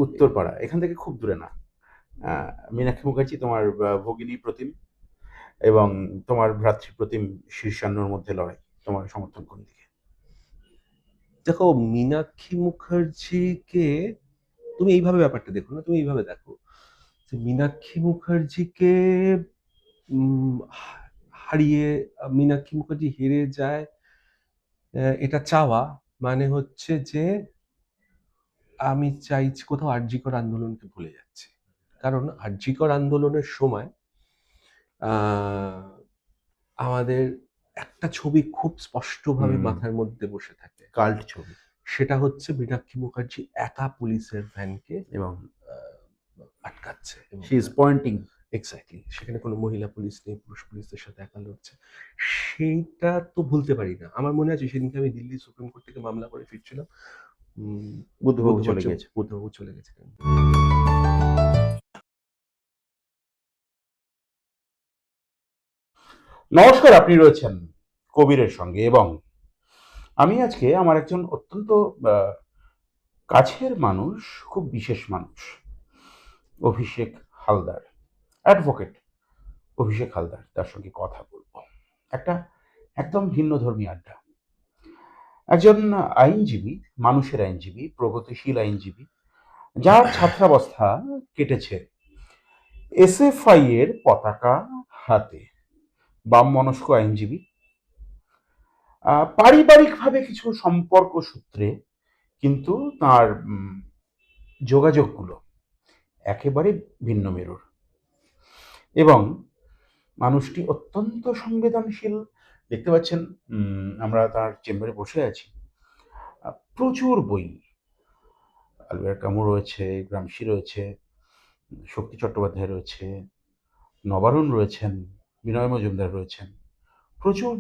উত্তরপাড়া এখান থেকে খুব দূরে না। মীনাক্ষী মুখার্জি তোমার ভগিনী প্রতিম এবং তোমার ভ্রাতৃপ্রতিম শীর্ষান্নর মধ্যে লড়াই, তোমার সমর্থন কোন দিকে? দেখো, মীনাক্ষী মুখার্জিকে তুমি এইভাবে ব্যাপারটা দেখো না, তুমি এইভাবে দেখো যে মীনাক্ষী মুখার্জিকে হারিয়ে, মীনাক্ষী মুখার্জি হেরে যায়, এটা চাওয়া মানে হচ্ছে যে আমি চাইছি কোথাও আরজিকর আন্দোলনকে ভুলে যাচ্ছি। কারণ আরজিকর আন্দোলনের সময় আমাদের একটা ছবি খুব স্পষ্টভাবে মাথার মধ্যে বসে থাকে, কাল্ট ছবি। সেটা হচ্ছে মীনাক্ষী মুখার্জি একা পুলিশের ভ্যানকে এবং আটকাচ্ছে, শি ইজ পয়েন্টিং। এক্স্যাক্টলি, সেখানে কোনো মহিলা পুলিশ নেই, পুরুষ পুলিশদের সাথে একা লড়ছে। সেইটা তো ভুলতে পারি না। আমার মনে আছে সেদিনকে আমি দিল্লি সুপ্রিম কোর্ট থেকে মামলা করে ফিরছিলাম, বুদ্ধবাবু চলে গেছে। বুদ্ধবাবু চলে গেছিলেন। নমস্কার, আপনি রয়েছেন কবিরের সঙ্গে এবং আমি আজকে আমার একজন অত্যন্ত কাছের মানুষ, খুব বিশেষ মানুষ, অভিষেক হালদার, অ্যাডভোকেট অভিষেক হালদার, তার সঙ্গে কথা বলবো। একটা একদম ভিন্ন ধর্মী আড্ডা। একজন আইনজীবী, মানুষের আইনজীবী, প্রগতিশীল আইনজীবী, যার ছাত্রাবস্থা কেটেছে এসএফআই এর পতাকা হাতে, বাম মনস্ক আইনজীবী, পারিবারিকভাবে কিছু সম্পর্ক সূত্রে কিন্তু তার যোগাযোগগুলো একেবারে ভিন্ন মেরুর, এবং মানুষটি অত্যন্ত সংবেদনশীল। দেখতে পাচ্ছেন আমরা তার চেম্বারে বসে আছি, প্রচুর বই, আলবেয়ার কামু রয়েছে, গ্রামসি রয়েছে, শক্তি চট্টোপাধ্যায় রয়েছে, নবারুণ রয়েছেন, বিনয় মজুমদার রয়েছেন, প্রচুর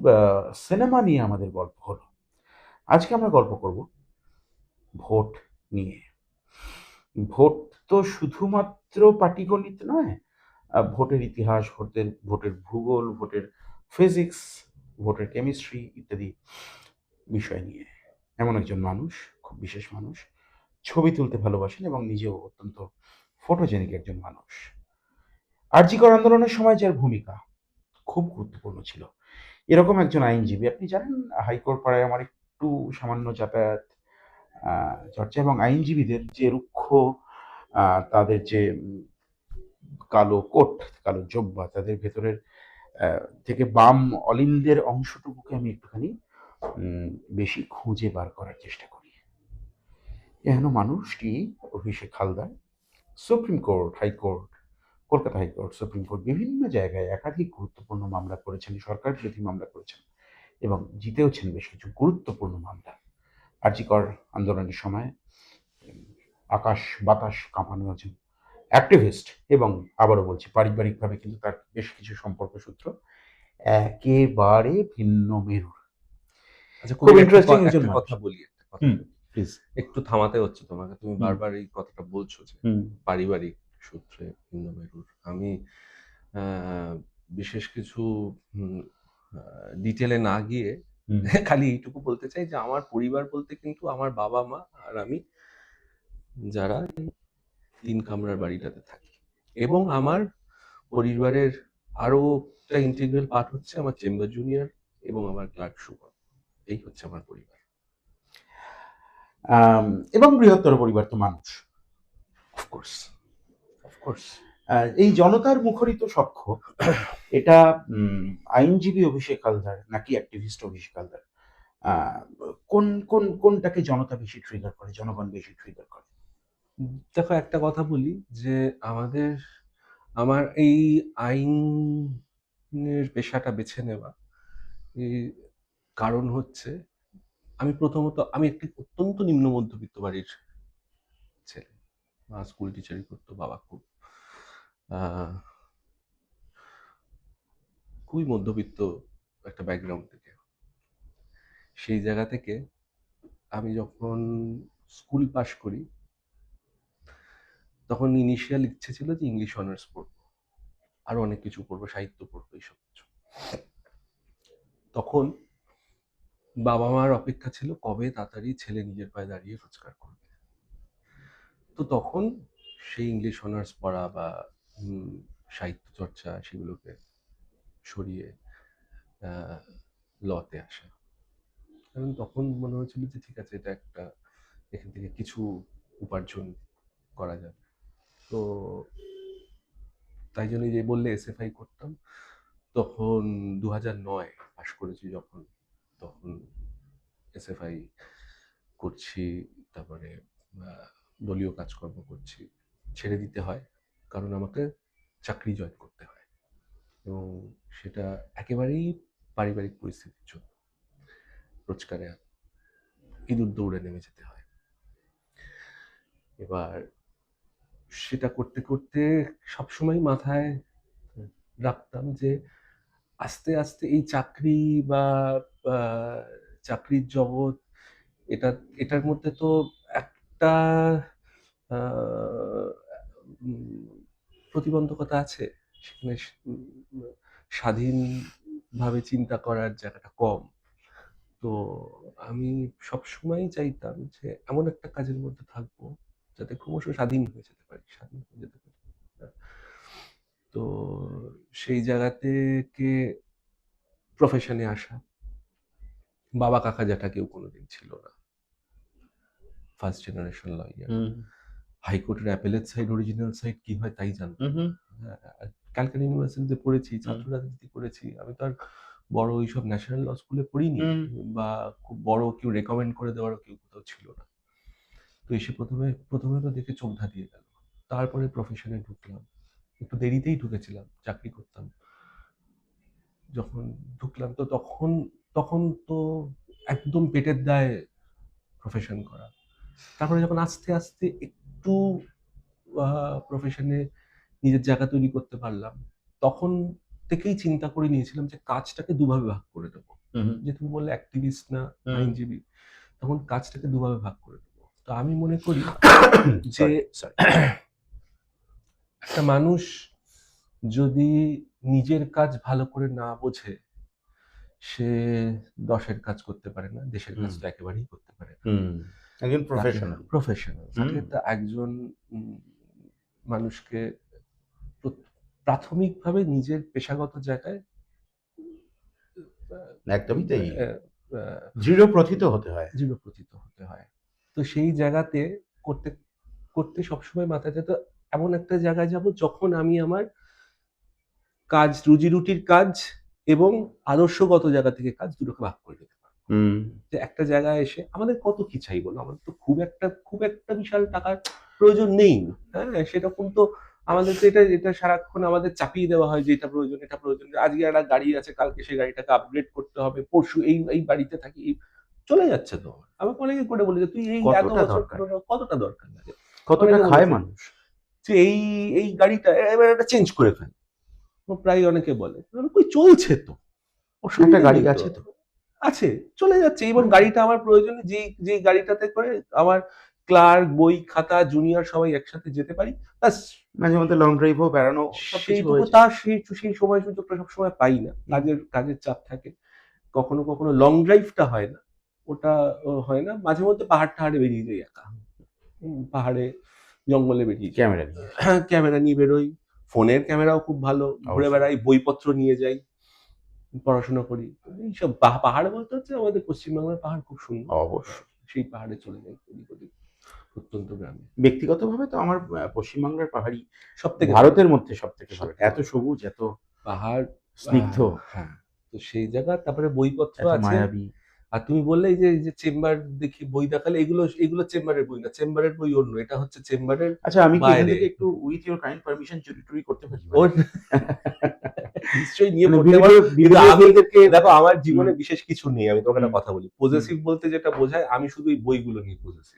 সিনেমা নিয়ে আমাদের গল্প হলো। আজকে আমরা গল্প করব ভোট নিয়ে। ভোট তো শুধুমাত্র পাটিগণিত নয়, ভোটের ইতিহাস, ভোটের ভূগোল, ভোটের ফিজিক্স, ভোটের কেমিস্ট্রি ইত্যাদি বিষয় নিয়ে এমন একজন মানুষ, খুব বিশেষ মানুষ, ছবি তুলতে ভালোবাসেন এবং নিজেও অত্যন্ত ফটোজেনিক একজন মানুষ। আরজিকর আন্দোলনের সময় যার ভূমিকা খুব গুরুত্বপূর্ণ ছিল, এরকম একজন আইনজীবী। আপনি জানেন, হাইকোর্ট পাড়ায় আমার একটু সামান্য যাতায়াত চর্চা, এবং আইনজীবীদের যে রুক্ষ, তাদের যে কালো কোট, কালো জব্বা, তাদের ভেতরের থেকে বাম অলিন্দের অংশটুকুকে আমি একটুখানি বেশি খুঁজে বার করার চেষ্টা করি। এহেন মানুষটি Abhishek Haldar supreme court, high court, Kolkata high court, supreme court, বিভিন্ন জায়গায় একাধিক গুরুত্বপূর্ণ মামলা করেছেন, সরকার বিরোধী মামলা করেছেন এবং জিতেওছেন বেশ কিছু গুরুত্বপূর্ণ মামলা। আরজিকর আন্দোলনের সময় আকাশ বাতাস কাঁপানো একজন অ্যাক্টিভিস্ট, এবং আবারও বলছি পারিবারিকভাবে কিন্তু তার বেশ কিছু সম্পর্ক সূত্র একেবারে ভিন্ন মেরুর। আচ্ছা, খুব ইন্টারেস্টিং একজন মানুষ। কথা বলি, একটা কথা বলি। প্লিজ। একটু থামাতে হচ্ছে তোমাকে, তুমি বারবার এই কথাটা বলছো যে পারিবারিক সূত্রে ভিন্ন মেরুর। আমি বিশেষ কিছু ডিটেলে না গিয়ে খালি এইটুকু বলতে চাই যে আমার পরিবার বলতে কিন্তু আমার বাবা মা আর আমি, যারা তিন কামরার বাড়িটাতে থাকি, এবং আমার পরিবারের আরো একটা ইন্টিগ্রাল পার্ট হচ্ছে আমার চেম্বার জুনিয়র এবং আমার ক্লার্ক সুমন। এই হচ্ছে আমার পরিবার। এবং বৃহত্তর পরিবার তো মানুষ, অফকোর্স। অফকোর্স এই জনতার মুখরিত সখ্য, এটা আইনজীবী অভিষেক হালদার নাকি অ্যাক্টিভিস্ট অভিষেক হালদার, কোন কোন কোনটাকে জনতা বেশি ট্রিগার করে, জনগণ বেশি ট্রিগার করে? দেখো, একটা কথা বলি যে আমার এই আইনের পেশাটা বেছে নেওয়া কারণ হচ্ছে, আমি একটি অত্যন্ত নিম্ন মধ্যবিত্ত বাড়ির ছেলে। মা স্কুল টিচারই করতো, বাবা খুবই মধ্যবিত্ত একটা ব্যাকগ্রাউন্ড থেকে। সেই জায়গা থেকে আমি যখন স্কুল পাশ করি, তখন ইনিশিয়াল ইচ্ছে ছিল যে ইংলিশ অনার্স পড়বো, আরো অনেক কিছু পড়বো, সাহিত্য পড়বো, এইসব কিছু। তখন বাবা মার অপেক্ষা ছিল কবে তাড়াতাড়ি ছেলে নিজের পায়ে দাঁড়িয়ে রোজগার করবে। তো তখন সেই ইংলিশ অনার্স পড়া বা সাহিত্য চর্চা সেগুলোকে সরিয়ে লতে আসা। কারণ তখন মনে হয়েছিল যে ঠিক আছে, এটা একটা এখান থেকে কিছু উপার্জন করা যাবে। তো তাই জন্য যে বললে এসএফআই করতাম, তখন 2009 পাশ করেছি যখন, তখন এসএফআই করছি, তারপরে দলীয় কাজকর্ম করছি, ছেড়ে দিতে হয় কারণ আমাকে চাকরি জয়েন করতে হয়, এবং সেটা একেবারেই পারিবারিক পরিস্থিতির জন্য রোজগারে ইঁদুর দৌড়ে নেমে যেতে হয়। এবার সেটা করতে করতে সবসময় মাথায় রাখতাম যে আস্তে আস্তে এই চাকরি বা চাকরির জগৎ, এটার মধ্যে তো একটা প্রতিবন্ধকতা আছে, সেখানে স্বাধীনভাবে চিন্তা করার জায়গাটা কম। তো আমি সবসময় চাইতাম যে এমন একটা কাজের মধ্যে থাকবো যাতে ক্রমশ স্বাধীন হয়ে যেতে পারি, স্বাধীন হয়ে যেতে পারি। তো সেই জায়গা থেকে প্রফেশনে আসা, বাবা কাকা জ্যাঠা কেউ কোনোদিন ছিল না, ফার্স্ট জেনারেশন লয়ার, হাইকোর্টের অ্যাপেলেট সাইড অরিজিনাল সাইড কি হয় তাই জানতাম। ক্যালকাটা ইউনিভার্সিটিতে পড়েছি, ছাত্র রাজনীতি করেছি, আমি তো আর বড় ওইসব ন্যাশনাল ল স্কুলে পড়িনি, বা খুব বড় কেউ রেকমেন্ড করে দেওয়ারও কেউ কোথাও ছিল না। তো এসে প্রথমে তো দেখে চোখ ধাঁধিয়ে গেল। তারপরে প্রফেশনে ঢুকলাম, একটু দেরিতেই ঢুকেছিলাম, চাকরি করতাম যখন ঢুকলাম, তো তখন তো একদম পেটের দায়ে প্রফেশন করা। তারপরে যখন আস্তে আস্তে একটু প্রফেশনে নিজের জায়গা তৈরি করতে পারলাম, তখন থেকেই চিন্তা করে নিয়েছিলাম যে কাজটাকে দুভাবে ভাগ করে দেবো। যে তুমি বললে অ্যাক্টিভিস্ট না আইনজীবী, তখন কাজটাকে দুভাবে ভাগ করে দেবো। তো আমি মনে করি যে একটা মানুষ যদি নিজের কাজ ভালো করে না বোঝে, সে 10-এর কাজ করতে পারে না, দেশের কাজ তো একেবারেই করতে পারে না। একজন প্রফেশনাল একজন মানুষকে প্রাথমিকভাবে নিজের পেশাগত জায়গায় একদমই তাই, দৃঢ় প্রথিত হতে হয়। তো সেই জায়গাতে করতে করতে সবসময় মাথায় যেত এমন একটা জায়গায় যাব যখন আমি আমার কাজ, রুজি রুটির কাজ এবং আদর্শগত জায়গা থেকে কাজ দুটোকে ভাগ করে দিতে পারবো। যে একটা জায়গায় এসে আমাদের কত কি চাই বলো, আমাদের তো খুব একটা বিশাল টাকার প্রয়োজন নেই। হ্যাঁ, সেরকম তো আমাদের তো এটা সারাক্ষণ আমাদের চাপিয়ে দেওয়া হয় যে এটা প্রয়োজন, এটা প্রয়োজন। আজকে একটা গাড়ি আছে, কালকে সেই গাড়িটাকে আপগ্রেড করতে হবে, পরশু এই বাড়িতে থাকি, চলে যাচ্ছে তো। আমাকে অনেকে করে বলে যে তুই এই এত বছর কতটা দরকার লাগে, কতটা খায় মানুষ, যে এই গাড়িটা এবার একটা চেঞ্জ করে ফেল, প্রায় অনেকে বলে কই চলছে তো, একটা গাড়ি আছে তো, আছে, চলে যাচ্ছে। এবং গাড়িটা আমার প্রয়োজনে যে গাড়িটাতে করে আমার ক্লার্ক, বই খাতা, জুনিয়র সবাই একসাথে যেতে পারি, ব্যাস। মাঝে মধ্যে লং ড্রাইভও বেড়ানো, সেইটুকু তার সেই সময় সুযোগটা সবসময় পাই না, কাজের চাপ থাকে। কখনো লং ড্রাইভটা হয় না, ওটা হয় না। মাঝে মধ্যে পাহাড়ে বেরিয়ে যাই একা, পাহাড়ে জঙ্গলে বেরিয়ে ক্যামেরা নিয়ে বেরোই, ফোনের ক্যামেরাও খুব ভালো, ঘুরে বেড়াই, বইপত্র নিয়ে যাই, পড়াশোনা করি। এইসব পাহাড় বলতে হচ্ছে আমাদের পশ্চিমবাংলার পাহাড় খুব সুন্দর, অবশ্যই সেই পাহাড়ে চলে যাই প্রত্যন্ত গ্রামে। ব্যক্তিগতভাবে তো আমার পশ্চিমবাংলার পাহাড়ি সবথেকে ভারতের মধ্যে সবথেকে ভালো, এত সবুজ, এত পাহাড় স্নিগ্ধ। হ্যাঁ, তো সেই জায়গা, তারপরে বইপত্র আছে মায়াবী। আর তুমি বললে এই যে চেম্বার দেখি বই দেখালে, এগুলো চেম্বারের বই না, চেম্বারের বই অন্য, এটা হচ্ছে চেম্বারের। আচ্ছা, আমি কি এখান থেকে একটু উইথ ইওর কাইন্ড পারমিশন চুরি করতে পারি? নিশ্চয়ই নিয়ে পড়তে পারো। দেখো আমার জীবনে বিশেষ কিছু নেই, আমি তোমাকে একটা কথা বলি, পজেসিভ বলতে যেটা বোঝায়, আমি শুধু এই বইগুলো নিয়ে পজেসিভ।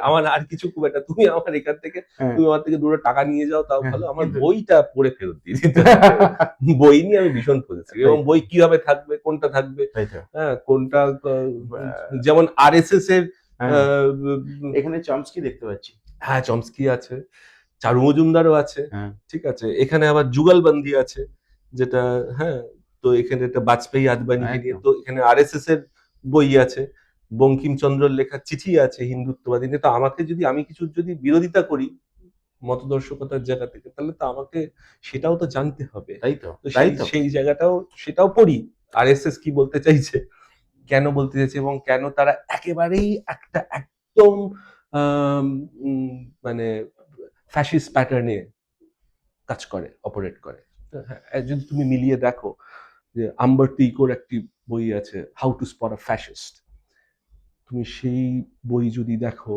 আমার আর কিছু খুব একটা, তুমি আমার এখান থেকে, তুমি আমার থেকে দূরে টাকা নিয়ে যাও তাও ভালো, আমার বইটা পড়ে ফেরত দিয়ে দিতে বই নিয়ে আমি ভীষণ পজেসিভ। এবং বই কিভাবে থাকবে, কোনটা থাকবে, হ্যাঁ, কোনটা, যেমন আরএসএস এর এখানে চমস্কি দেখতে পাচ্ছি, হ্যাঁ চমস্কি আছে, চারু মজুমদারও আছে, ঠিক আছে। এখানে আবার যুগলবন্দি আছে, যেটা, হ্যাঁ, তো এখানে একটা বাজপেয়ী আদবানিকে নিয়ে, তো এখানে আরএসএস এর বই আছে, বঙ্কিমচন্দ্রের লেখা চিঠি আছে হিন্দুত্ববাদী নিয়ে, তো আমাকে যদি আমি কিছু যদি বিরোধিতা করি মতদর্শকতার জায়গা থেকে, তাহলে তো আমাকে সেটাও তো জানতে হবে। তাই তো, তো তাই সেই তো। সেই জায়গাটাও সেটাও পড়ি, আরএসএস কি বলতে চাইছে, কেন বলতে চাইছে, এবং কেন তারা একেবারেই একটা একদম আম, উম, মানে ফ্যাসিস্ট প্যাটার্নে কাজ করে, অপারেট করে। হ্যাঁ, যদি তুমি মিলিয়ে দেখো যে আম্বার্তো ইকোর একটি বই আছে, how to spot a fascist, তুমি সেই বই যদি দেখো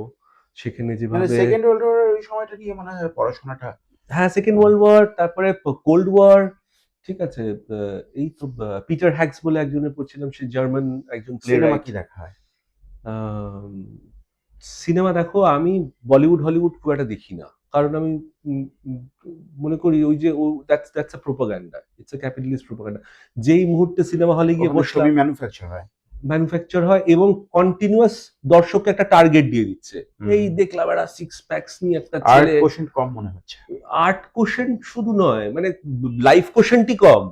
সেখানে মানে যেভাবে, সেকেন্ড ওয়ার্ল্ড ওয়ার ওই সময়টা নিয়ে মনে হয় পড়াশোনাটা। হ্যাঁ সেকেন্ড ওয়ার্ল্ড ওয়ার, তারপরে কোল্ড ওয়ার, ঠিক আছে, এই তো পিটার হ্যাক্স বলে একজনের পড়ছিলাম, সে জার্মান একজন প্লে সিনেমা রাইট। কি দেখা হয়? সিনেমা দেখো, আমি বলিউড হলিউড খুব একটা দেখি না, কারণ আমি উম, উম, মনে করি ওই যে that's a propaganda, it's a capitalist propaganda. যেই মুহূর্তে সিনেমা হলে গিয়ে ওখানে ছবি বসলাম, ম্যানুফ্যাকচার হয়। ম্যানুফ্যাকচার হয় এবং কন্টিনিউয়াস দর্শককে একটা টার্গেট দিয়ে দিচ্ছে, এই দেখলাম একটা সিক্স প্যাকস নিয়ে একটা আর্ট ছেলে। কোশেন্ট কম মনে হচ্ছে। আর্ট কোশেন্ট শুধু নয়, মানে লাইফ কোশেন্টই কম।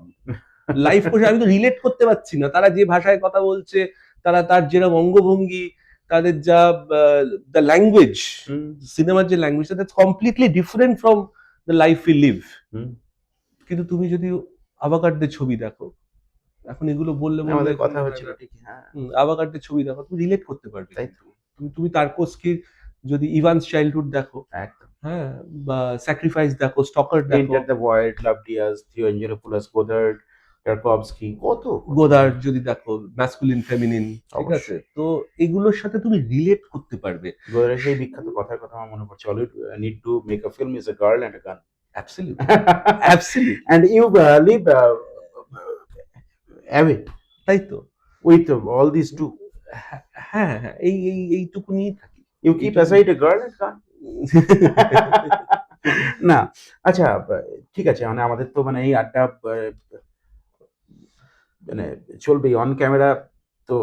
লাইফ কোশেন্ট আমি তো রিলেট করতে পারছি না, তারা যে ভাষায় কথা বলছে, তারা তার যেরকম অঙ্গভঙ্গি, তাদের যা দ্য ল্যাঙ্গুয়েজ, হুম, সিনেমার যে language, that's completely different from the life we live. Hmm. কিন্তু তুমি যদি আভাকারদের ছবি দেখো, এখন এগুলো বললে বললে আমাদের এখন কথা মনে হয় হচ্ছিল না, ঠিকই, হ্যাঁ। আভাকারদের ছবি দেখো, তুমি রিলেট করতে পারবে, তাই তো, কিন্তু তুমি তার্কোস্কির যদি ইভান্স চাইল্ডহুড দেখো, একদম। হ্যাঁ, বা স্যাক্রিফাইস দেখো, স্টকার দেখো, enter the void, Lav Diaz, Theo Angelopoulos, Godard, Tarkovsky, কত কত গোদার মানে। যদি দেখো, ম্যাসকুলিন ফেমিনিন, ঠিক আছে, অবশ্যই। তো এগুলোর সাথে তুমি রিলেট করতে পারবে। গোদারের সেই বিখ্যাত কথার কথা আমার মনে পড়ছে, all you need to make a film is a girl and a gun. Absolutely, absolutely, and you live away তাই তো। With all this too. হ্যাঁ, হ্যাঁ, হ্যাঁ, এইটুকু নিয়েই থাকি, ইউ কিপ এইটুকু। অ্যাসাইড এ গার্ল অ্যান্ড গান। না, আচ্ছা, ঠিক আছে, মানে আমাদের তো মানে এই আড্ডা মানে চলবেই অন ক্যামেরা, তো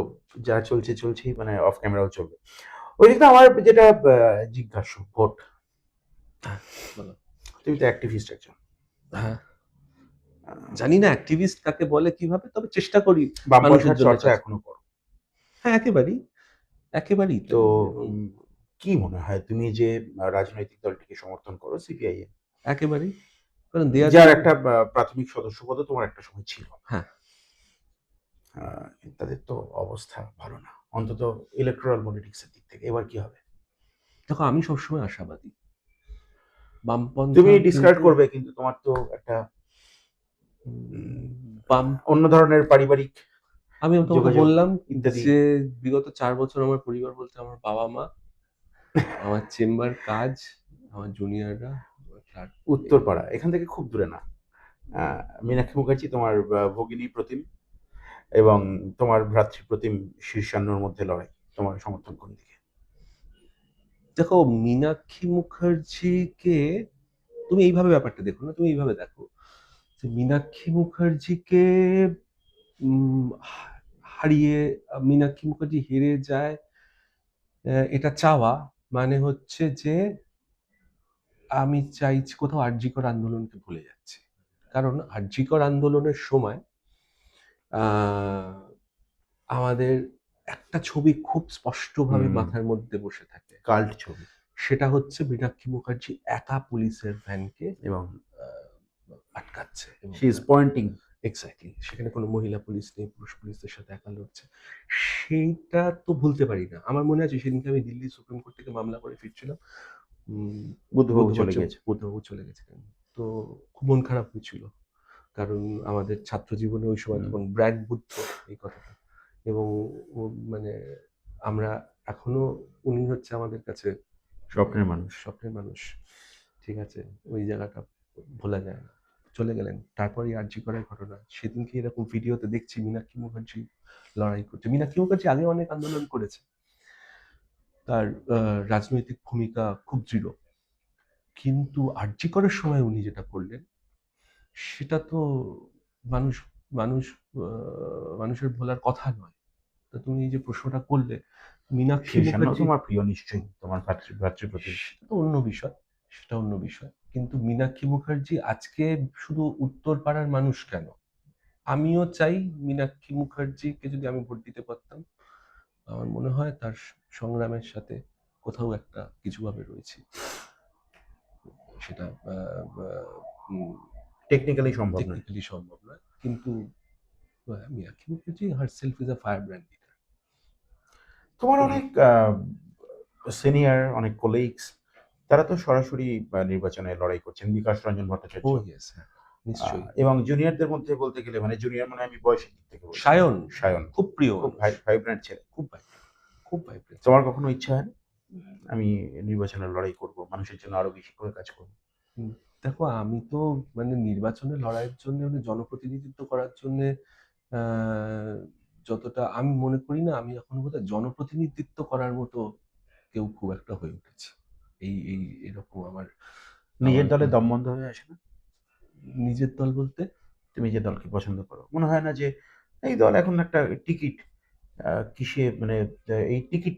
যা চলছে চলছেই, মানে অফ ক্যামেরাও চলবে। ওই দিকটা আমার যেটা জিজ্ঞাসা, ভোট, বলো। তুমি তো অ্যাক্টিভিস্ট একজন। হ্যাঁ, আহ, জানি না অ্যাক্টিভিস্ট কাকে বলে কিভাবে, তবে চেষ্টা করি মানুষের বামপন্থার জন্য চর্চা কাজ। এখনো করো। হ্যাঁ, একেবারেই, একেবারেই তো তাই। এবং উম, কি মনে হয় তুমি যে রাজনৈতিক দলটিকে সমর্থন করো, সিপিআইএম, একেবারেই, কারণ দে আর যার দ্য, একটা প্রাথমিক সদস্যপদও তোমার একটা সময় ছিল, হ্যাঁ, তাদের তো অবস্থা ভালো না, অন্তত ইলেকট্রাল পলিটিক্সের দিক থেকে। এবার কি হবে? দেখো আমি সবসময় আশাবাদী, তুমি বামপন্থা ডিসকার্ড কিন্তু করবে, কিন্তু তোমার তো একটা উম, বাম, অন্য ধরনের পারিবারিক আমি তোমাকে যোগাযোগ বললাম ইত্যাদি। যে বিগত 4 বছর আমার পরিবার বলতে আমার বাবা মা, আমার চেম্বার কাজ, আমার জুনিয়ররা, আমার ক্লার্ক, উত্তরপাড়া এখান থেকে খুব দূরে না। মীনাক্ষী মুখার্জি তোমার ভগিনী প্রতিম, এবং তোমার ভ্রাতৃপ্রতিম শীর্ষান্নর মধ্যে লড়াই, তোমার সমর্থন কোন দিকে? দেখো মীনাক্ষী মুখার্জিকে তুমি এইভাবে ব্যাপারটা দেখো না, তুমি এইভাবে দেখো যে মীনাক্ষী মুখার্জিকে হারিয়ে, মীনাক্ষী মুখার্জি হেরে যায়, এটা চাওয়া মানে হচ্ছে যে আমি চাইছি কোথাও আরজিকর আন্দোলনকে ভুলে যাচ্ছি। কারণ আরজিকর আন্দোলনের সময় আহ, আমাদের একটা ছবি খুব স্পষ্টভাবে হুম, মাথার মধ্যে বসে থাকে, কাল্ট ছবি। সেটা হচ্ছে মীনাক্ষী মুখার্জি একা পুলিশের ভ্যানকে এবং আহ, আটকাচ্ছে, এবং শি ইজ পয়েন্টিং। এক্স্যাক্টলি সেখানে কোনো মহিলা পুলিশ নেই, পুরুষ পুলিশদের সাথে একা লড়ছে। সেইটা তো ভুলতে পারি না। আমার মনে আছে সেদিনকে আমি দিল্লি সুপ্রিম কোর্ট থেকে মামলা করে ফিরছিলাম, বুদ্ধবাবু চলে গেছে। বুদ্ধবাবু চলে গেছিলেন, তো খুব মন খারাপ হয়েছিল, কারণ আমাদের ছাত্র জীবনে ওই সময় হুম, তখন ব্র্যান্ড বুদ্ধ এই কথাটা, এবং মানে আমরা এখনো, উনি হচ্ছে আমাদের কাছে মানে স্বপ্নের মানুষ। স্বপ্নের মানুষ, ঠিক আছে, ওই জায়গাটা ভোলা যায় না। চলে গেলেন, তারপরে আরজি করার ঘটনা, সেদিনকে এরকম ভিডিওতে দেখছি মীনাক্ষী মুখার্জি লড়াই করছে। মীনাক্ষী মুখার্জি আগে অনেক আন্দোলন করেছে, তার রাজনৈতিক ভূমিকা খুব দৃঢ়, কিন্তু আরজি করার সময় উনি যেটা করলেন সেটা তো মানুষ মানুষ মানুষের ভোলার কথা নয়। তো তুমি এই যে প্রশ্নটা করলে, মীনাক্ষী শীর্ষান্ন মুখার্জি, তোমার প্রিয় নিশ্চয়ই, তোমার ভ্রাতৃপ্রতিম। সেটা তো অন্য বিষয়, সেটা অন্য বিষয়, কিন্তু মীনাক্ষী মুখার্জি আজকে শুধু উত্তরপাড়ার মানুষ কেন, আমিও চাই মীনাক্ষী মুখার্জিকে যদি আমি ভোট দিতে পারতাম, আমার মনে হয় তার সংগ্রামের সাথে কোথাও একটা কিছুভাবে রয়েছে, সেটা টেকনিক্যালি সম্ভব নয়। টেকনিক্যালি সম্ভব নয়, কিন্তু মিয়াকি Mukherjee herself is a firebrand leader. তোমার অনেক সিনিয়র, অনেক কোলিগস, তারা তো সরাসরি নির্বাচনে লড়াই করছেন। বিকাশ রঞ্জন ভট্টাচার্য ও ইয়েস, হ্যাঁ নিশ্চয়ই। এবং জুনিয়রদের মধ্যে বলতে গেলে, মানে জুনিয়র মানে আমি বয়সের দিক থেকে বলছি, সায়ন সায়ন খুব প্রিয় খুব মানুষ, ভাইব্রেন্ট ছেলে। খুব খুব ভাইব্রেন্ট। তোমার কখনো ইচ্ছা হয় না, আমি নির্বাচনে লড়াই করব, মানুষের জন্য আরো বেশি করে কাজ করব? দেখো আমি তো মানে নির্বাচনে লড়াইয়ের জন্য, মানে জনপ্রতিনিধিত্ব করার জন্য যতটা আমি মনে করি না, আমি এখন বোধহয় জনপ্রতিনিধিত্ব করার মতো কেউ খুব একটা হয়ে উঠেছে। এই এই এরকম আমার নিজের দলে দম বন্ধ হয়ে আসে না? নিজের দল বলতে তুমি যে দলকে পছন্দ করো, মনে হয় না যে এই দল এখন একটা টিকিট কিসে, মানে এই টিকিট,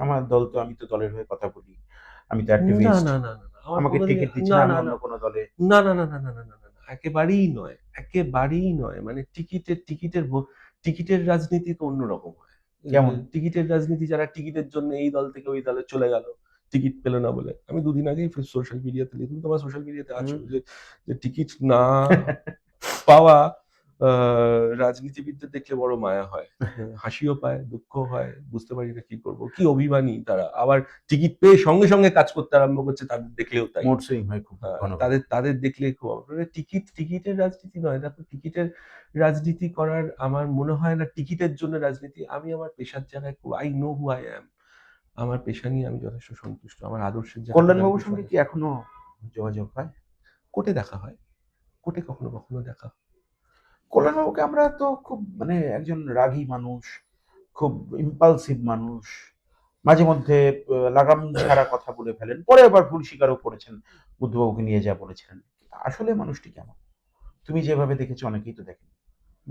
আমার দল তো, আমি তো দলের হয়ে কথা বলি, আমি তো না অ্যাক্টিভিস্ট, না না না না, আমার আমাকে কোনো দিকে টিকিট দিচ্ছে না না, আমি না অন্য না কোনো দলে। না না না না না না না না না, একেবারেই নয়, একেবারেই নয়। মানে টিকিটের রাজনীতি তো অন্যরকম হয়। কেমন? টিকিটের রাজনীতি, যারা টিকিটের জন্য এই দল থেকে ওই দলে চলে গেল টিকিট পেল না বলে। আমি দুদিন আগেই সোশ্যাল মিডিয়াতে লিখলাম, তোমার সোশ্যাল মিডিয়াতে আছো, যে টিকিট না পাওয়া রাজনীতিবিদদের দেখলে বড় মায়া হয়, হাসিও পায়, দুঃখ হয়, বুঝতে পারি না কি করব, কি অভিমানী তারা। আবার টিকিট পেয়ে সঙ্গে সঙ্গে কাজ করতে আরম্ভ করছে, তাদের দেখলেও তাই। মুড সুইং হয় খুব ঘন ঘন। তাদের দেখলে খুব টিকিটের রাজনীতি নয়। দেখো, টিকিটের রাজনীতি করার আমার মনে হয় না টিকিটের জন্য রাজনীতি। আমি আমার পেশার জায়গায় খুব, I know who I am, আমার পেশা নিয়ে আমি যথেষ্ট সন্তুষ্ট, আমার আদর্শের জায়গা থেকে আমি কল্যাণবাবুর খুব সঙ্গে কি সন্তুষ্ট। এখনো যোগাযোগ হয়? কোর্টে দেখা হয়, কোর্টে কখনো কখনো দেখা হয়। কল্যাণবাবুকে আমরা তো খুব, মানে একজন রাগী মানুষ, খুব ইম্পালসিভ মানুষ, মাঝে মধ্যে লাগাম ছাড়া কথা বলে ফেলেন, পরে আবার ভুল স্বীকারও করেছেন, বুদ্ধবাবুকে নিয়ে যা বলেছিলেন। আসলে মানুষটি কেমন, তুমি যেভাবে দেখেছো, অনেকেই তো দেখেন।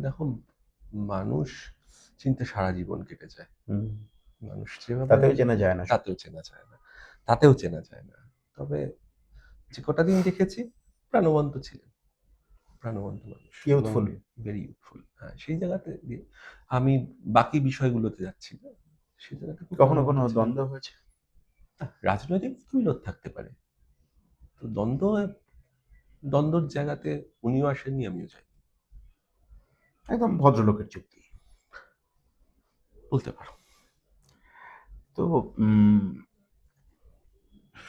দেখো, মানুষ চিনতে সারা জীবন কেটে যায়। মানুষ যেভাবে তাতেও চেনা যায় না। তাতেও চেনা যায় না, তাতেও চেনা যায় না। তবে যে কটা দিন দেখেছি, প্রাণবন্ত ছিলেন, প্রাণবন্ত মানুষ, ইউথফুল। Very youthful. হ্যাঁ, সেই জায়গাতে দিয়ে আমি বাকি বিষয়গুলোতে যাচ্ছি না, সেই জায়গাতে খুব কখনো প্রাণবন্ত কোনো ছিলেন। দ্বন্দ্ব হয়েছে? রাজনৈতিক বিরোধ থাকতে পারে, তো দ্বন্দ্বর জায়গাতে উনিও আসেননি, আমিও যাই, একদম ভদ্রলোকের চুক্তি বলতে পারো। তো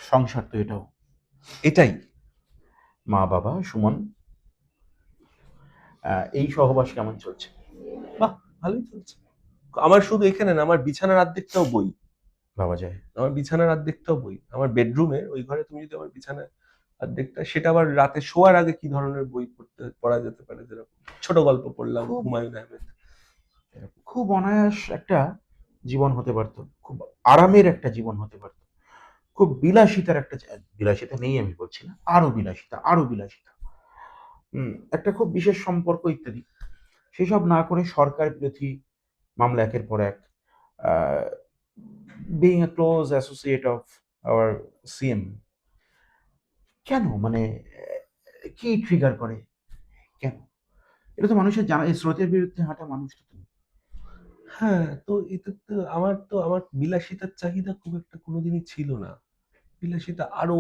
সংসার তো এটাও। এটাই। মা বাবা সুমন, এই সহবাস কেমন চলছে? বাহ, ভালোই চলছে। আমার শুধু এখানে না, আমার বিছানার অর্ধেকটাও বই, ভাবা যায়। আমার বিছানার অর্ধেকটাও বই। আমার বেডরুমে, ওই ঘরে তুমি যদি আমার বিছানায় অর্ধেকটা, সেটা আবার রাতে শোয়ার আগে কি ধরনের বই পড়া যেতে পারে, যেরকম ছোট গল্প পড়লাম, খুব হুমায়ুন আহমেদ, খুব অনায়াস একটা জীবন হতে পারতো, খুব আরামের একটা জীবন হতে পারতো, খুব বিলাসিতার একটা, বিলাসিতা নেই আমি বলছি না, আরো বিলাসিতা, আরো বিলাসিতা, একটা খুব বিশেষ সম্পর্ক ইত্যাদি, সেসব না করে সরকার বিরোধী মামলা একের পর এক, being a close associate of our CM, কেন, মানে কি ট্রিগার করে, কেন? এটা তো মানুষের জানা, এই স্রোতের বিরুদ্ধে হাঁটা মানুষ তো তুমি। হ্যাঁ, তো এটা তো আমার বিলাসিতার চাহিদা খুব একটা কোনোদিনই ছিল না। বিলাসিতা আরো,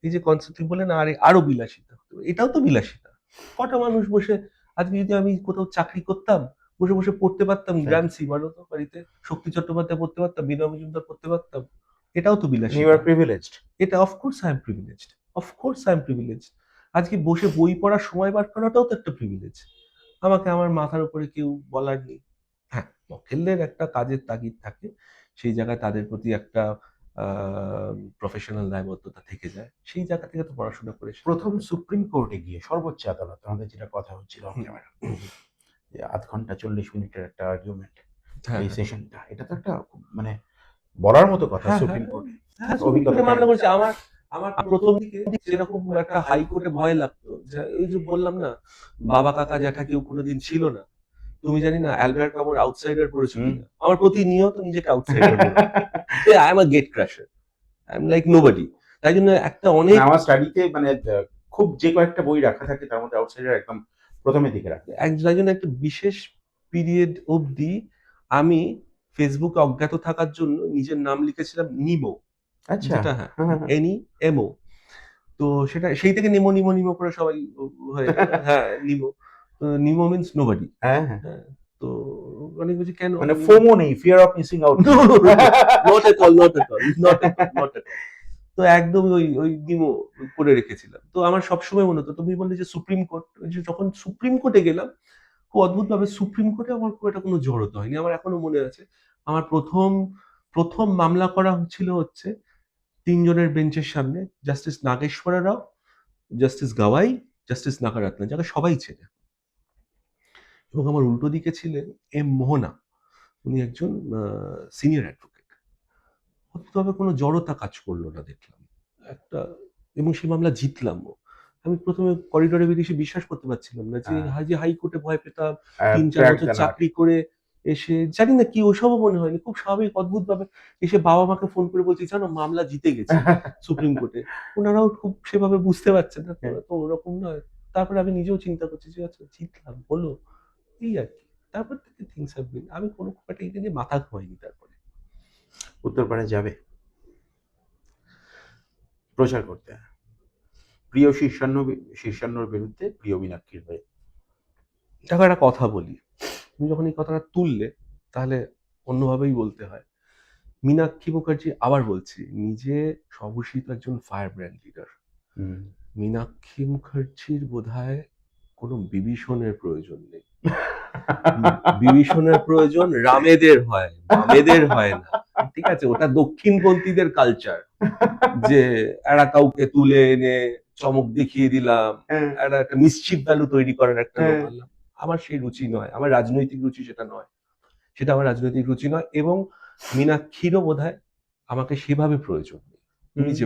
এই যে কনসেপ্ট তুমি বলে না, আরে আরো বিলাসিতা, তো এটাও তো বিলাসিতা। কটা মানুষ বসে, আজকে যদি আমি কোথাও চাকরি করতাম, বসে বসে পড়তে পারতাম গ্রামসি, বলো তো, বাড়িতে শক্তি চট্টোপাধ্যায় পড়তে পারতাম, বিনয় মজুমদার পড়তে পারতাম, এটাও তো ইউ বিলাসিতা। আর প্রিভিলেজড। এটা of course I am privileged, of course I am privileged. আজকে বসে বই পড়ার সময় বার করাটাও তো একটা প্রিভিলেজ। আমাকে আমার মাথার উপরে কেউ বলার নেই। হ্যাঁ, মক্কেলদের একটা কাজের তাগিদ থাকে, সেই জায়গায় তাদের প্রতি একটা প্রফেশনাল দায়বদ্ধতা থেকে যায়, সেই জায়গা থেকে তো পড়াশোনা করে প্রথম সুপ্রিম কোর্টে গিয়ে, সর্বোচ্চ আদালত, আমাদের যেটা কথা হচ্ছিল অফ ক্যামেরা, যে 0.5 ঘন্টা 40 মিনিটের একটা আর্গুমেন্ট, হ্যাঁ এই সেশনটা, এটা তো একটা মানে বলার মতো কথা হ্যাঁ সুপ্রিম হ্যাঁ কোর্টে। হ্যাঁ, সুপ্রিম অভিজ্ঞতা কোর্টে মামলা কেমন? করেছে। আমার আমার প্রথম দিকে যেরকম একটা হাইকোর্টে ভয় লাগতো, যে ওই যে বললাম না, বাবা কাকা জ্যাঠা কেউ কোনোদিন ছিল না। তুমি জানি না অ্যালবার্ট কামুর আউটসাইডার পড়েছো কিনা, আমার প্রতিনিয়ত নিজেকে আউটসাইডার মনে হয়। I am a gatecrasher, I am like nobody. তাই জন্য একটা অনেক, আমার স্টাডিতে মানে খুব যে কয়েকটা বই রাখা থাকে তার মধ্যে আউটসাইডার একদম প্রথমের দিকে রাখা। তাই জন্য একটা বিশেষ পিরিয়ড অবধি আমি ফেসবুকে অজ্ঞাত থাকার জন্য নিজের নাম লিখেছিলাম নিমো, আচ্ছা। যেটা হ্যাঁ NEMO। তো সেটা সেই থেকে নিমো নিমো নিমো করে সবাই হয়ে হ্যাঁ নিমো। নিমো মিনস নোবডি। হ্যাঁ, হ্যাঁ। হ্যাঁ, তো অনেক বলছি কেন মানে ফোমো নেই, fear of missing out. Not at all, not at all, not at all, not at all. তো একদম ওই ওই নিমো করে রেখেছিলাম। তো আমার সবসময় মনে হতো, তুমি বললে যে সুপ্রিম কোর্ট, যখন সুপ্রিম কোর্টে গেলাম খুব অদ্ভুত ভাবে সুপ্রিম কোর্টে আমার খুব একটা কোনো জড়তা হয়নি। আমার এখনো মনে আছে আমার প্রথম প্রথম মামলা করা ছিল হচ্ছে ৩ জনের বেঞ্চের সামনে, justice Nageswara Rao, justice গাওয়াই, justice নাগারাত্না, যাকে সবাই চেনে। এবং আমার উল্টো দিকে ছিলেন মোহনা, উনি একজন সিনিয়র অ্যাডভোকেট। অদ্ভুতভাবে কোনো জড়তা কাজ করলো না দেখলাম একটা, এবং সেই মামলা জিতলামও। আমি প্রথমে করিডোরে বেরিয়ে বিশ্বাস করতে পারছিলাম না যে হাইকোর্টে ভয় পেতাম, ৩-৪ বছর চাকরি করে এসে জানি না কি, ওসবও মনে হয়নি। খুব স্বাভাবিক অদ্ভুত ভাবে এসে বাবা মাকে ফোন করে বলছি, জানো মামলা জিতে গেছি সুপ্রিম কোর্টে। ওনারাও খুব সেভাবে বুঝতে পারছেন না, তো ওরকম নয়। তারপরে আমি নিজেও চিন্তা করছি যে আচ্ছা জিতলাম, হলো, এই আর কি। তারপর থেকে থিংস হ্যাভ বিন, আমি কোনো খুব একটা এটা নিয়ে মাথা ঘামাইনি। তারপরে উত্তরপাড়ায় যাবে প্রচার করতে, প্রিয় শীর্ষান্নর বিরুদ্ধে প্রিয় মীনাক্ষীর হয়ে। দেখো একটা কথা বলি, তুমি যখন এই কথাটা তুললে তাহলে অন্যভাবেই বলতে হয়। মীনাক্ষী মুখার্জি, আবার বলছি, নিজে স্বঘোষিত একজন ফায়ার ব্র্যান্ড লিডার। মীনাক্ষী মুখার্জির বোধহয় কোনো বিভীষণের প্রয়োজন নেই। বিভীষণের প্রয়োজন রামেদের হয়, বামেদের হয় না। ঠিক আছে, ওটা দক্ষিণপন্থীদের কালচার, যে এরা কাউকে তুলে এনে চমক দেখিয়ে দিলাম, একটা মিসচিভ ভ্যালু তৈরি করার একটা লোক আনলাম। আমার সেই রুচি নয়, আমার রাজনৈতিক রুচি সেটা নয়, সেটা আমার রাজনৈতিক রুচি নয়। এবং মীনাক্ষীরও বোধহয় আমাকে সেভাবে প্রয়োজন নেই। তুমি যে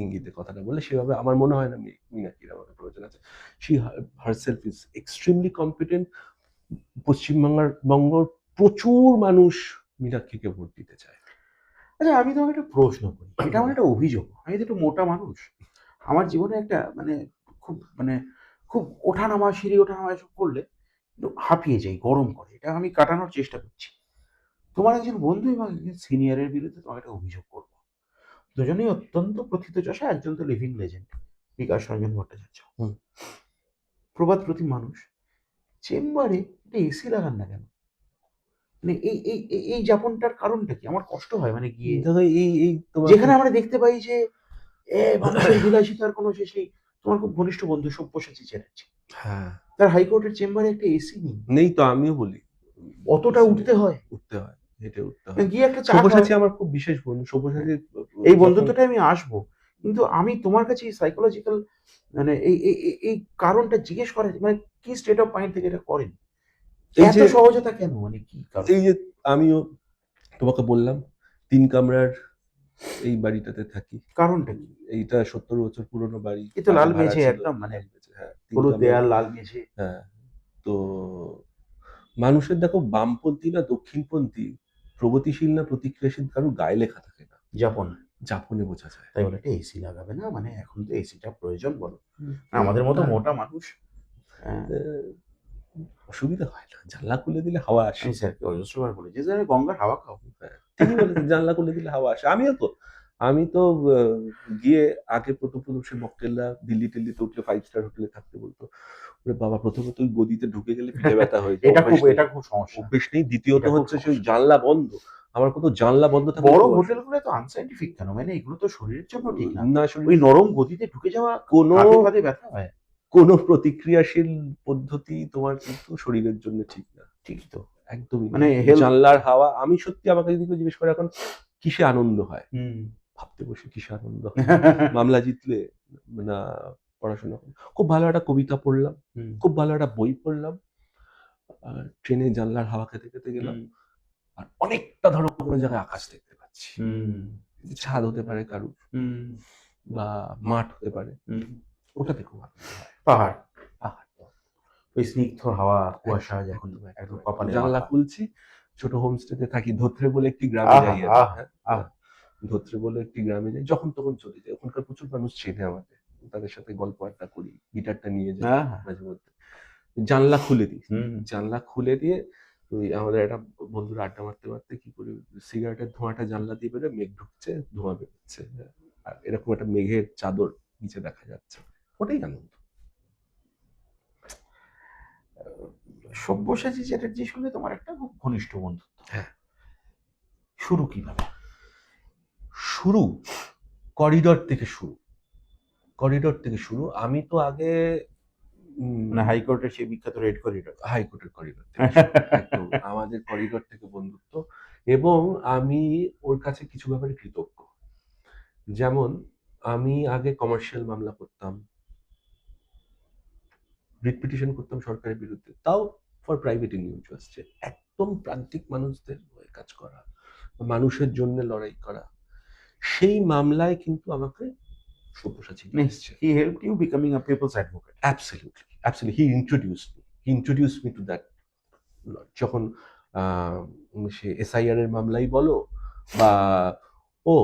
ইঙ্গিতে কথাটা বললে সেভাবে আমার মনে হয় না মীনাক্ষীর আমাকে প্রয়োজন আছে। She herself is extremely competent. বঙ্গর প্রচুর মানুষ মীনাক্ষীকে ভোট দিতে চায়। আচ্ছা, আমি তোমাকে একটা প্রশ্ন করি, এটা আমার একটা অভিযোগ। আমি তো একটু মোটা মানুষ, আমার জীবনে একটা খুব ওঠানামা, সিঁড়ি ওঠানামা এসব করলে একটু হাঁপিয়ে যাই, গরম করে, এটা আমি কাটানোর চেষ্টা করছি। তোমার একজন বন্ধু এবং একজন সিনিয়রের বিরুদ্ধে তোমাকে একটা অভিযোগ করবো। দুজনেই অত্যন্ত প্রথিতযশা, একজন তো লিভিং লেজেন্ড, বিকাশ রঞ্জন ভট্টাচার্য। প্রবাদ প্রতি মানুষ, চেম্বারে একটা এসি লাগান না কেন? মানে এই যাপনটার কারণটা কি? আমার কষ্ট হয় মানে গিয়ে, যেখানে আমরা দেখতে পাই যে মানুষের বিলাসিতার কোনো শেষেই। তোমার খুব ঘনিষ্ঠ বন্ধু সব্যসাচী চ্যাটার্জি, হ্যাঁ, তার হাইকোর্টের চেম্বারে একটা এসি নেই। তো আমিও বলি অতটা উঠতে হয়, হেঁটে উঠতে হয়। গিয়ে একটা চা সব্যসাচী আমার খুব বিশেষ বন্ধু। সব্যসাচী এই বন্ধুত্বটা আমি আসবো, কিন্তু আমি তোমার কাছে সাইকোলজিক্যাল মানে এই কারণটা জিজ্ঞেস করা, মানে কি স্টেট অফ মাইন্ড থেকে এটা করেন, এত সহজতা কেন, মানে কি কারণ? এই যে আমিও তোমাকে বললাম ৩ কামরার এই বাড়িটাতে থাকি। কারণটা কি? এইটা ৭০ বছর পুরনো বাড়ি। এই তো লাল মেঝে, একদম মানে হ্যাঁ, হলুদ দেয়াল, লাল মেঝে। হ্যাঁ। তো মানুষের দেখো বামপন্থী না দক্ষিণপন্থী, প্রগতিশীল না প্রতিক্রিয়াশীল কারোর গায়ে লেখা থাকে না, যাপনে বোঝা যায়। তাই বলে একটা এসি লাগাবে না, মানে এখন তো এসিটা প্রয়োজন, বলো আমাদের মতো মোটা মানুষ। অসুবিধা হয় না, জানলা খুলে দিলে হাওয়া আসে। আমি স্যারকে অজস্রবার বলেছি যে গঙ্গার হাওয়া খাও। তিনি বলেছেন জানলা খুলে দিলে হাওয়া আসে। আমি তো গিয়ে আগে প্রথম সে মকটেলরা দিল্লিতে উঠলে 5 স্টার হোটেলে থাকতে বলতো। ওরে বাবা, প্রথমত ওই গদিতে ঢুকে গেলে পিঠে ব্যথা হয়ে যায়, এটা খুব সমস্যা, অভ্যেস নেই। দ্বিতীয়ত হচ্ছে সেই জানলা বন্ধ, আমার কত জানলা বন্ধ থাকে। বড় হোটেলগুলো তো আনসাইন্টিফিক কেন? মানে এগুলো তো শরীরের জন্য ঠিক না। না, ওই নরম গদিতে ঢুকে যাওয়া, হাতে ব্যথা হয়। কোনো প্রতিক্রিয়াশীল পদ্ধতি তোমার কিন্তু শরীরের জন্য ঠিক না। ঠিকই তো, একদমই মানে জানলার হাওয়া। আমি সত্যি, আমাকে যদি কেউ জিজ্ঞেস করে এখন কিসে আনন্দ হয়, ভাবতে বসে কিসে আনন্দ হয়। মামলা জিতলে না পড়াশোনা, খুব ভালো একটা কবিতা পড়লাম, খুব ভালো একটা বই পড়লাম, আর ট্রেনে জানলার হাওয়া খেতে খেতে গেলাম, আর অনেকটা ধরো কোনো জায়গায় আকাশ দেখতে পাচ্ছি। ছাদ হতে পারে কারুর, বা মাঠ হতে পারে, ওটাতে খুব আনন্দ হয়। পাহাড়, ওই স্নিগ্ধ হাওয়া, কুয়াশা যখন একদম কপালে, জানলা খুলছি। ছোট হোমস্টেতে থাকি, ধোত্রে বলে একটি গ্রামে যাই। ধোত্রে বলে একটি গ্রামে যাই, যখন তখন চলে যাই। ওখানকার প্রচুর মানুষ চেনে আমাকে, তাদের সাথে গল্প আড্ডা করি, গিটারটা নিয়ে যাই মাঝে মধ্যে। জানলা খুলে দিই, জানলা খুলে দিয়ে ওই আমাদের একটা বন্ধুরা আড্ডা মারতে মারতে কি করি, সিগারেটের ধোঁয়াটা জানলা দিয়ে বেরোয়, মেঘ ঢুকছে, ধোঁয়া বেরোচ্ছে, আর এরকম একটা মেঘের চাদর নিচে দেখা যাচ্ছে, ওটাই আনন্দ। সব্যসাচী চ্যাটার্জির সঙ্গে তোমার একটা খুব ঘনিষ্ঠ বন্ধুত্ব, হ্যাঁ। শুরু কিভাবে? শুরু করিডর থেকে শুরু, করিডর থেকে শুরু। আমি তো আগে মানে হাইকোর্টের সেই বিখ্যাত রেড করিডর। হাইকোর্টের করিডর থেকে শুরু, একদম আমাদের করিডর থেকে বন্ধুত্ব। এবং আমি ওর কাছে কিছু ব্যাপারে কৃতজ্ঞ। যেমন আমি আগে কমার্শিয়াল মামলা করতাম, রিট পিটিশন করতাম সরকারের বিরুদ্ধে, তাও ফর প্রাইভেট ইন্ডিভিজুয়ালস, একদম প্রান্তিক মানুষদের হয়ে কাজ করা, মানুষের জন্য লড়াই করা। সেই মামলায় কিন্তু আমাকে সব্যসাচী নিয়ে এসেছে। He helped you becoming a people's advocate. Absolutely, absolutely. He introduced me to that. যখন সে এসআইআর এর মামলাই বলো, বা ও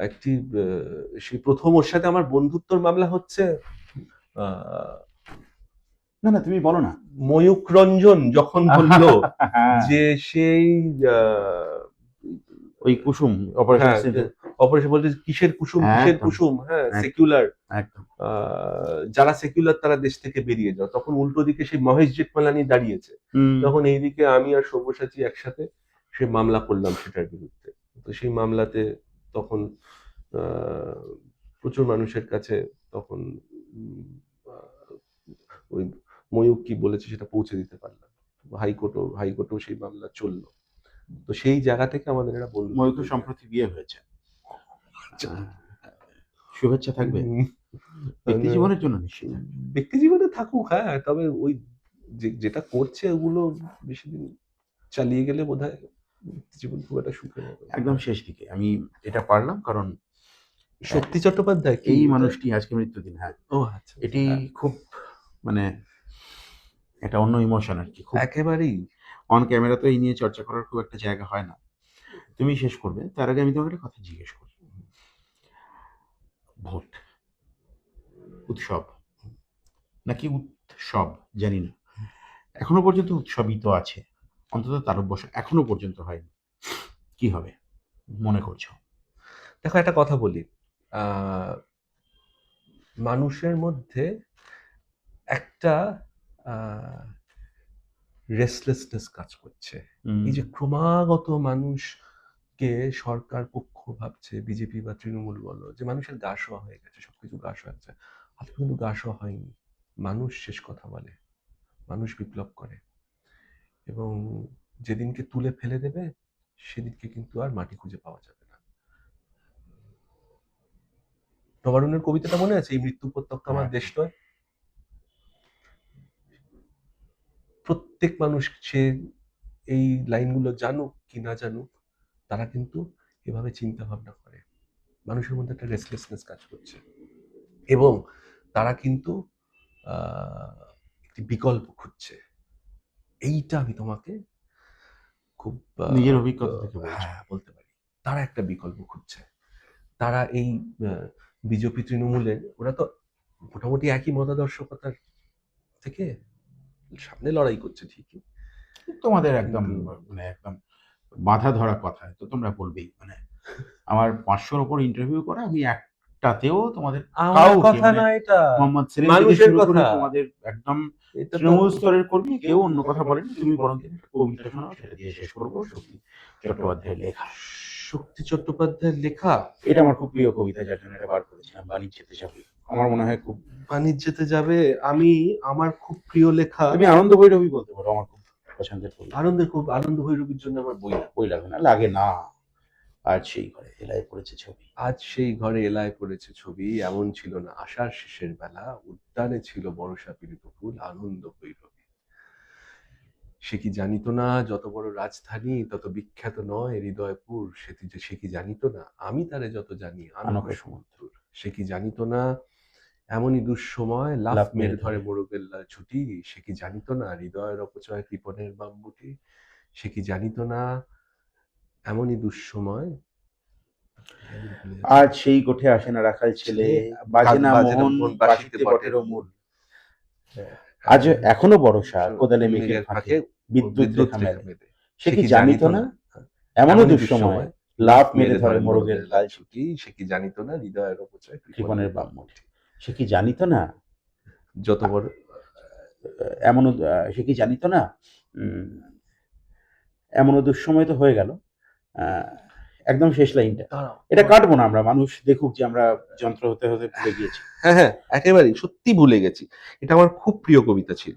একটি সেই প্রথম ওর সাথে আমার বন্ধুত্বর মামলা হচ্ছে, না না তুমি বলো না। ময়ূক রঞ্জন যখন বললো যে সেই ওই কুসুম অপারেশন বলতে কিসের কুসুম, কিসের কুসুম, হ্যাঁ সেকুলার, একদম যারা সেকুলার তারা দেশ থেকে বেরিয়ে যাও, তখন উল্টো দিকে সেই মহেশ জেঠমালানি দাঁড়িয়েছে, তখন এইদিকে আমি আর সব্যসাচী একসাথে সে মামলা করলাম সেটার বিরুদ্ধে। তো সেই মামলাতে তখন প্রচুর মানুষের কাছে তখন ওই ময়ূক কি বলেছে সেটা পৌঁছে দিতে পারলাম, হাইকোর্টেও সেই মামলা চললো। তো সেই জায়গা থেকে আমাদের একটা বন্ধু। ময়ূক সম্প্রতি বিয়ে হয়েছে, শুভেচ্ছা থাকবে ব্যক্তি জীবনের জন্য। নিশ্চিত ব্যক্তি জীবনে থাকুক, হ্যাঁ, তবে ওই যেটা করছে ওগুলো বেশি দিন চালিয়ে গেলে বোধহয় জীবন খুব একটা সুখের হবে। একদম শেষ দিকে আমি এটা পারলাম কারণ শক্তি চট্টোপাধ্যায় এই মানুষটি আজকে মৃত্যুদিন। হ্যাঁ, ও আচ্ছা, এটি খুব মানে এটা অন্য ইমোশন আর কি, খুব একেবারেই অন ক্যামেরা তো এই নিয়ে চর্চা করার খুব একটা জায়গা হয় না। তুমি শেষ করবে তার আগে আমি তোমাকে একটা কথা জিজ্ঞেস করি। ভোট উৎসব নাকি উৎসব জানি না, এখনো পর্যন্ত উৎসবই তো আছে, অন্তত তারব্যশ এখনো পর্যন্ত হয়নি। কি হবে মনে করছো? দেখো একটা কথা বলি, মানুষের মধ্যে একটা রেস্টলেসনেস কাজ করছে। এই যে ক্রমাগত মানুষকে সরকার পক্ষ ভাবছে, বিজেপি বা তৃণমূল বলো, যে মানুষের গা শোয়া হয়ে গেছে, সবকিছু গা শোয়া হয়েছে। আজকে কিন্তু গা শোয়া হয়নি, মানুষ শেষ কথা বলে, মানুষ বিপ্লব করে, এবং যেদিনকে তুলে ফেলে দেবে সেদিনকে কিন্তু আর মাটি খুঁজে পাওয়া যাবে না। নবারুণের কবিতাটা মনে আছে, এই মৃত্যু উপত্যকা আমার দেশ নয়? প্রত্যেক মানুষ, সে এই লাইনগুলো জানুক কি না জানুক, তারা কিন্তু এভাবে চিন্তা ভাবনা করে। মানুষের মধ্যে একটা রেস্টলেসনেস কাজ করছে, এবং তারা কিন্তু একটি বিকল্প খুঁজছে। এইটা আমি তোমাকে খুব নিজের অভিজ্ঞতা থেকে বলতে পারি, তারা একটা বিকল্প খুঁজছে। তারা এই বিজেপি তৃণমূলের, ওরা তো মোটামুটি একই মতাদর্শকতার থেকে সামনে লড়াই করছে ঠিকই, তোমাদের একদম মানে একদম বাধা ধরা কথা তো তোমরা বলবেই। মানে আমার 500-র উপর ইন্টারভিউ করা, আমি একটাতেও তোমাদের কথা না, এটা মোহাম্মদ সেলিম থেকে শুরু করে তোমাদের একদম তৃণমূল স্তরের কর্মী কেউ অন্য কথা বলেনি। তুমি বরং কবিতা শোনাও, সেটা দিয়ে শেষ করবো। শক্তি চট্টোপাধ্যায়ের লেখা, শক্তি চট্টোপাধ্যায়ের লেখা, এটা আমার খুব প্রিয় কবিতা, যার জন্য এটা বার করেছিলাম। বাণিজ্যতে যাবে, আমার মনে হয় খুব বাণিজ্যতে যাবে, আমি আমার খুব প্রিয় লেখা। তুমি আনন্দ ভৈরবী বলতে পারো, আমার খুব পছন্দের কবিতা। আনন্দ ভৈরবীর জন্য আমার বই লাগে না, লাগে না। আজ সেই ঘরে এলায় পড়েছে ছবি, আজ সেই ঘরে এলায় পড়েছে ছবি, এমন ছিল না আষাঢ় শেষের বেলা, উদ্যানে ছিল বর্ষা পীড়িত ফুল, আনন্দ ভৈরবী। সে কি জানিত না যত বড় রাজধানী তত বিখ্যাত নয় হৃদয়পুর, সে কি জানিত না আমি তারে যত জানি আনক সমুদ্র। সে কি জানিত না এমনই দুঃসময় লাফ মেরে ধরে মোরগের লাল ছুটি, সে কি জানিত না হৃদয়ের অপচয় কৃপণের বাম্বুটি। সে কি জানিত না এমনই দুঃসময় আজ সেই কোঠে আসে না রাখাল ছেলে, বাজে না মোহন বাসিতে বটেরও মূল। আজ এখনো বর্ষা কোদালে মেঘের ফাঁকে বিদ্যুৎ রেখা মেলে, সে কি জানিত না এমনও দুঃসময় লাফ মেরে ধরে মোরগের লাল ছুটি, সে কি জানিত না হৃদয়ের অপচয় কৃপণের বাম মুঠি। সে কি জানিত না যত বড় এমনও সে কি জানিত না এমনও দুঃসময় তো হয়ে গেল। একদম শেষ লাইনটা এটা কাটবো না, আমরা মানুষ দেখুক যে আমরা যন্ত্র হতে হতে ভুলে গিয়েছি। হ্যাঁ, একেবারেই সত্যি ভুলে গেছি। এটা আমার খুব প্রিয় কবিতা ছিল।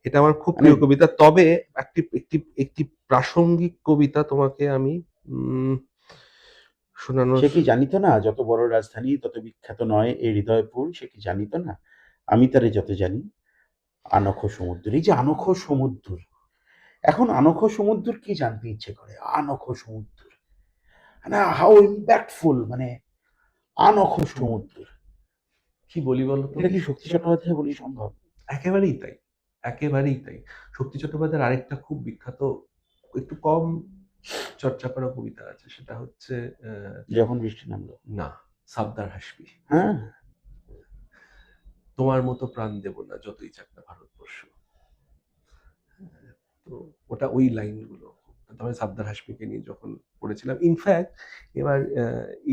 এটা আমার খুব প্রিয় কবিতা। তবে একটি প্রাসঙ্গিক কবিতা তোমাকে আমি শোনানোর। সে কি জানিত না যত বড় রাজধানী তত বিখ্যাত নয় এই হৃদয়পুর, সে কি জানিত না আমি তারে যত জানি আনখ সমুদ্র। এই যে আনখ সমুদ্র, এখন আনখ সমুদ্র কি জানতে ইচ্ছে করে? আনখ সমুদ্র মানে হাউ ইম্প্যাক্টফুল, মানে আনখ সমুদ্র। কি বলি বলো তো? এটা কি শক্তি চট্টোপাধ্যায় বলি সম্ভব? একেবারেই তাই, একেবারেই তাই। শক্তি চট্টোপাধ্যায়ের আরেকটা খুব বিখ্যাত, একটু কম চর্চা করা কবিতা আছে, সেটা হচ্ছে যখন বৃষ্টি নামলো। না, সাবদার হাসবি। হ্যাঁ, তোমার মতো প্রাণ দেব না যতই চাক না ভারতবর্ষ। তো ওটা ওই লাইনগুলো তবে সাবদার হাসমিকে নিয়ে যখন পড়েছিলাম, ইনফ্যাক্ট এবার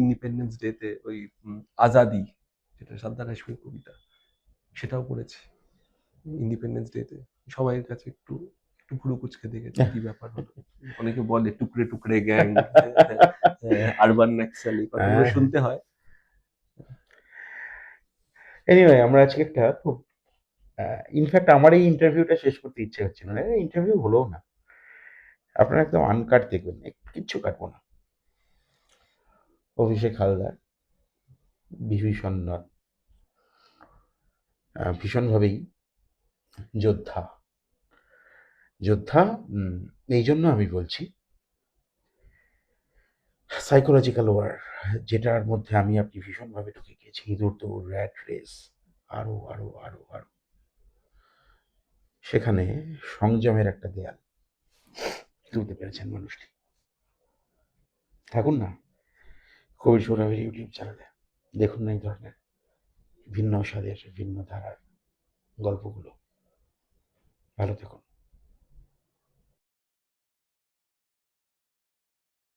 ইন্ডিপেন্ডেন্স ডেতে ওই আজাদি, যেটা সাবদার হাসমির কবিতা, সেটাও পড়েছি ইন্ডিপেন্ডেন্স ডেতে। সবাই কাছে একটু একটু ভুরু কুচকে দেখেছে কি ব্যাপার হলো। অনেকে বলে টুকরে টুকরে গ্যাং, আরবান নাক্সাল, এই কথাগুলো শুনতে হয়। এনিওয়ে আমরা আজকে একটা খুব ইনফ্যাক্ট আমার এই ইন্টারভিউটা শেষ করতে ইচ্ছে হচ্ছিল না, ইন্টারভিউ হলো না, আপনারা একদম আনকাট দেখবেন, কিচ্ছু কাটবো না। অভিষেক হালদার বিভীষণ নন, ভীষণভাবেই যোদ্ধা। যোদ্ধা এই জন্য আমি বলছি, সাইকোলজিক্যাল ওয়ার, যেটার মধ্যে আমি আপনি ভীষণভাবে ঢুকে গিয়েছি, ইঁদুর দৌড়, র্যাট রেস, আরো আরো আরো আরো, সেখানে সংযমের একটা দেয়াল তুলতে পেরেছেন মানুষটি। থাকুন না কবির সৌরভের ইউটিউব চ্যানেলে, দেখুন না এই ধরনের ভিন্ন স্বাদের ভিন্ন ধারার গল্পগুলো। ভালো থাকুন।